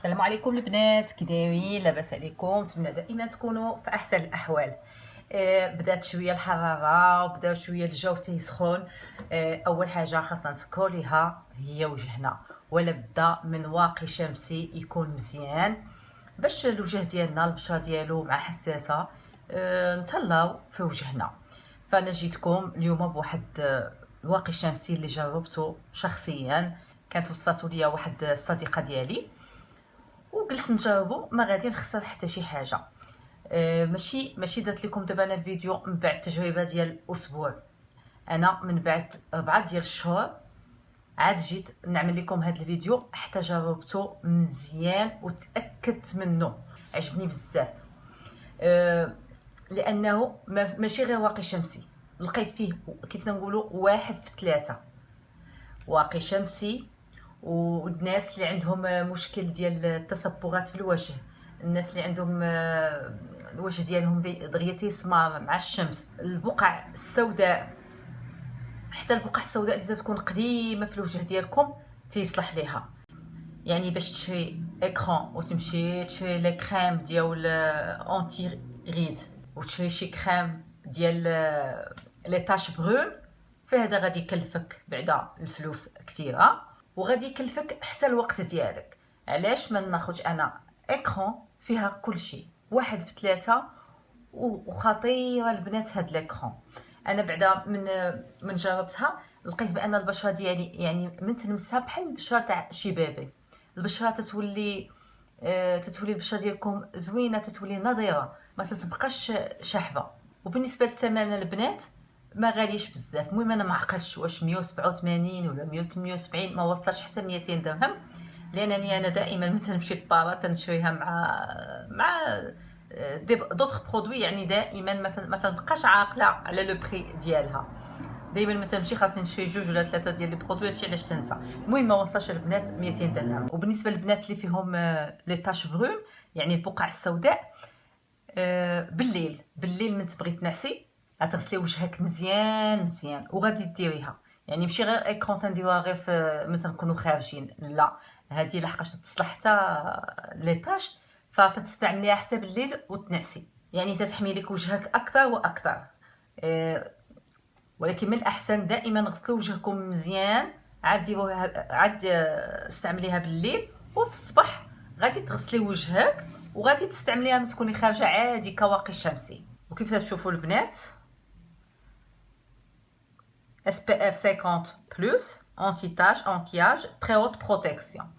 السلام عليكم البنات، كي دايرين؟ لاباس عليكم؟ نتمنى دائما تكونوا في احسن الاحوال. بدات شويه الحراره وبدا شويه الجو تيسخن. اول حاجه خاصنا نفكروا ليها هي وجهنا، ولا بدا من واقي شمسي يكون مزيان باش الوجه ديالنا البشره ديالو مع حساسه. نتهلاو في وجهنا. فانا جيتكم اليوم بواحد الواقي الشمسي اللي جربته شخصيا. كانت وصفته ليا واحد الصديقه ديالي وقلت نجاوبو، ما غادي نخسر حتى شي حاجه. ماشي درت لكم دابا انا الفيديو من بعد التجربه ديال اسبوع. انا من بعد 4 ديال الشهور عاد جيت نعمل لكم هذا الفيديو حتى جربته مزيان وتاكدت منه، عجبني بزاف. لانه ماشي غير واقي شمسي، لقيت فيه كيف تنقولوا 1 في 3. واقي شمسي، والناس اللي عندهم مشكل ديال التصبغات في الوجه، الناس اللي عندهم الوجه ديالهم دغيا تيسمر مع الشمس، البقع السوداء، حتى البقع السوداء اللي تكون قديمه في الوجه ديالكم تيصلح ليها. يعني باش تشري اكران وتمشي تشري لي كريم ديال اونتي ريد، وتشري شي كريم ديال لي تاش برون، فهذا غادي يكلفك بعدا الفلوس كثيره، وغادي يكلفك حتى الوقت ديالك. علاش ما ناخذش انا اكران فيها كل شيء 1 في 3 وخطيره البنات هاد ليكران. انا بعدا من جربتها لقيت بان البشره ديالي يعني من تلمسها بحال البشره تاع شي بيبي. البشره تتولي البشره ديالكم زوينه، تتولي نضيره، ما تتبقاش شاحبه. وبالنسبه للثمن البنات ما غاليش بزاف. المهم انا ما عقلتش واش 187 ولا 178، ما وصلتش حتى 200 درهم، لانني انا دائما ملي تنمشي للبارا تنشريها مع دوطخ برودوي. يعني دائما ما تنبقاش عاقله على لو بري ديالها. دائما ملي تنمشي خاصني نشري 2 ولا 3 ديال لي برودوي، هادشي علاش تنسى. المهم ما وصلش البنات 200 درهم. وبالنسبه للبنات اللي فيهم لي تاش برون، يعني البقع السوداء، بالليل من تبغي تنعسي غتغسلي وجهك مزيان وغادي ديريها. يعني ماشي غير اكرون تنديروها غير في ملي تنكونوا خارجين، لا، هذه لحقاش تصلح حتى ليطاج، فتستعمليها حتى بالليل وتنعسي، يعني تتحمي لك وجهك اكثر واكثر. ولكن من الاحسن دائما غسلوا وجهكم مزيان، عاد ديروها، عاد استعمليها بالليل، وفي الصباح غادي تغسلي وجهك وغادي تستعمليها ملي تكوني خارجه عادي كواقي شمسي. وكيف تشوفوا البنات، SPF 50 بلس، انتي تاش انتياج تري هوت بروتيكسيون.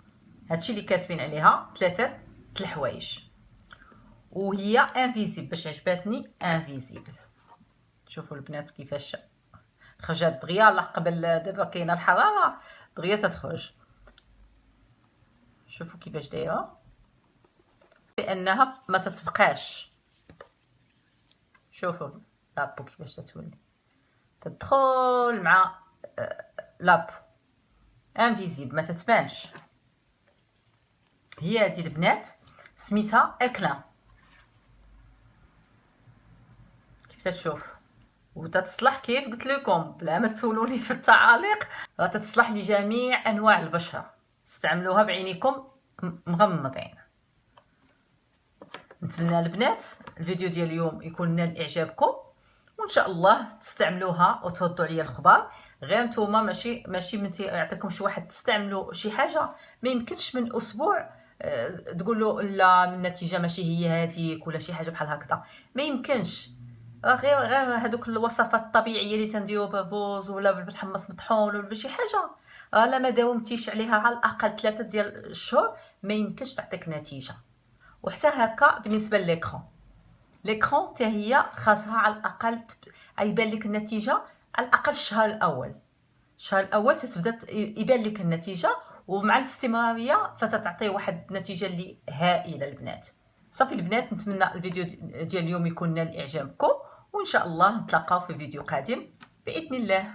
هادشي اللي كاتبين عليها 3 الحوايج. وهي انفيزيبل، باش عجباتني انفيزيبل. شوفوا البنات كيفاش خرجت دغيا، لا قبل دابا كاينه الحراره دغيا تتخرج. شوفوا كيفاش دايره، بانها ما تتبقاش. شوفوا لابو كيفاش تتولي، تدخل مع لابو انفيزيبل، ما تتبانش. هي هذه البنات سميتها اكلان. كيف تشوف، وتتصلح كيف قلت لكم بلا ما تسولوني في التعاليق، تتصلح لجميع انواع البشره. استعملوها بعينيكم مغمضين. نتمنى البنات الفيديو ديال اليوم يكون نال اعجابكم، وان شاء الله تستعملوها وتردوا عليا الخبر. غير نتوما ماشي من يعطيكم شي واحد تستعملوا شي حاجه ما يمكنش من اسبوع تقولوا لا النتيجه ماشي هي هذيك ولا شي حاجه بحال هكذا. ما يمكنش. غير هذوك الوصفات الطبيعيه اللي تنديروا بالرز ولا بالحمص مطحون ولا بشي حاجه، لا ما داومتيش عليها على الاقل 3 ديال الشهور ما يمكنش تعطيك نتيجه. وحتى هكا بالنسبه لليكرون، ليكرون حتى هي خاصها على الاقل يبان لك النتيجه على الاقل الشهر الاول تتبدا يبان لك النتيجه، ومع الاستمراريه فتتعطي واحد النتيجه اللي هائله البنات. صافي البنات، نتمنى الفيديو ديال اليوم يكون نال اعجابكم، وان شاء الله نتلاقاو في فيديو قادم باذن الله.